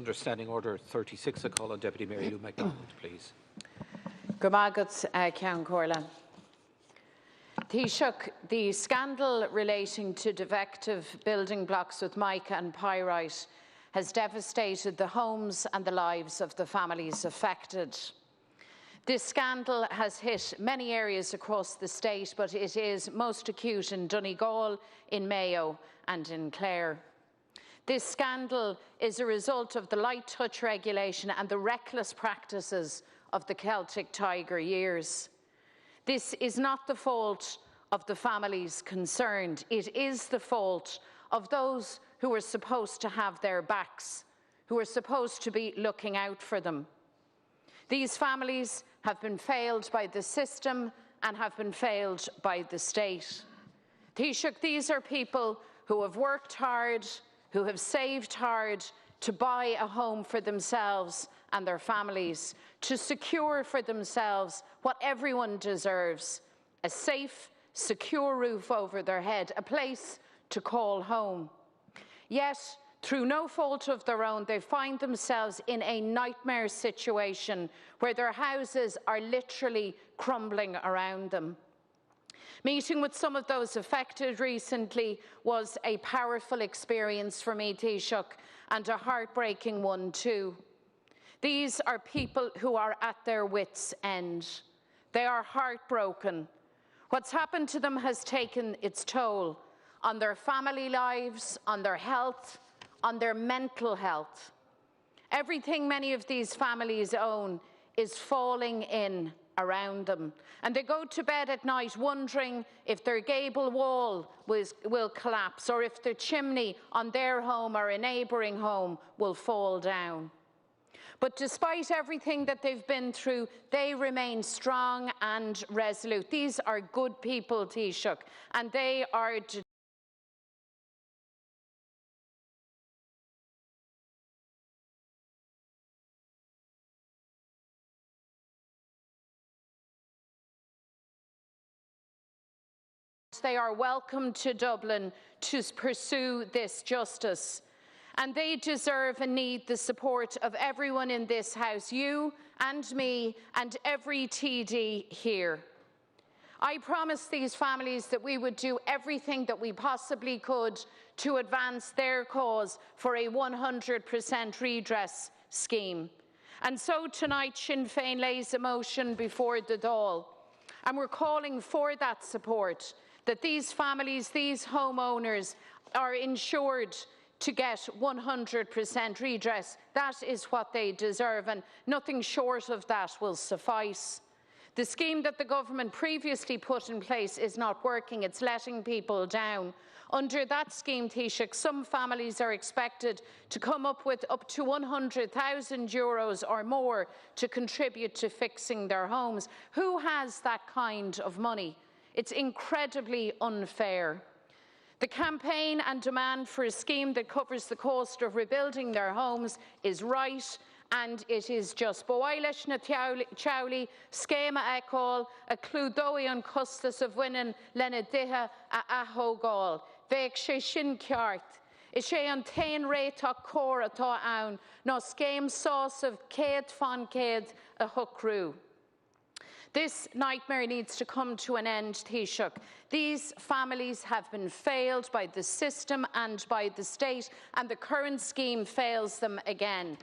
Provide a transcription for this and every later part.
under Standing Order 36. I call on Deputy Mayor McDonald, please. Gomagat Ceann Comhairle. Taoiseach, the scandal relating to defective building blocks with mica and pyrite has devastated the homes and the lives of the families affected. This scandal has hit many areas across the state, but it is most acute in Donegal, in Mayo and in Clare. This scandal is a result of the light touch regulation and the reckless practices of the Celtic Tiger years. This is not the fault of the families concerned. It is the fault of those who are supposed to have their backs, who are supposed to be looking out for them. These families have been failed by the system and have been failed by the state. Taoiseach, these are people who have worked hard, who have saved hard to buy a home for themselves and their families, to secure for themselves what everyone deserves: a safe, secure roof over their head, a place to call home. Yet, through no fault of their own, they find themselves in a nightmare situation where their houses are literally crumbling around them. Meeting with some of those affected recently was a powerful experience for me, Taoiseach, and a heartbreaking one too. These are people who are at their wits' end. They are heartbroken. What's happened to them has taken its toll on their family lives, on their health, on their mental health. Everything many of these families own is falling in around them, and they go to bed at night wondering if their gable wall will collapse, or if the chimney on their home or a neighbouring home will fall down. But despite everything that they've been through, they remain strong and resolute. These are good people, Taoiseach, and they are welcome to Dublin to pursue this justice. And they deserve and need the support of everyone in this House, you and me and every TD here. I promised these families that we would do everything that we possibly could to advance their cause for a 100% redress scheme. And so tonight Sinn Féin lays a motion before the Dáil, and we're calling for that support, that these families, these homeowners are insured to get 100% redress. That is what they deserve, and nothing short of that will suffice. The scheme that the government previously put in place is not working. It's letting people down. Under that scheme, Taoiseach, some families are expected to come up with up to €100,000 or more to contribute to fixing their homes. Who has that kind of money? It's incredibly unfair. The campaign and demand for a scheme that covers the cost of rebuilding their homes is right, and it is just. Bóid leis na teaghlaí, scéima eicáil, a clúdóí an costas a bhaineann lena dithe a athógáil. Bheadh sé sin ceart. Is sé an tain réiteach cóir atá ann, ná scéim sásamh céad fan céad a thucrú. This nightmare needs to come to an end, Taoiseach. These families have been failed by the system and by the state, and the current scheme fails them again.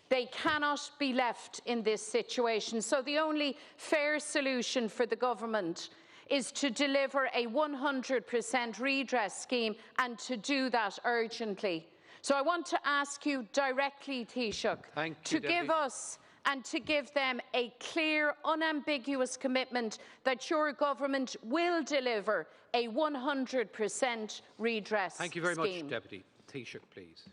They cannot be left in this situation. So the only fair solution for the government is to deliver a 100% redress scheme, and to do that urgently. So I want to ask you directly, Taoiseach, to give us and to give them a clear, unambiguous commitment that your government will deliver a 100% redress scheme. Thank you very much, Deputy. Taoiseach, please.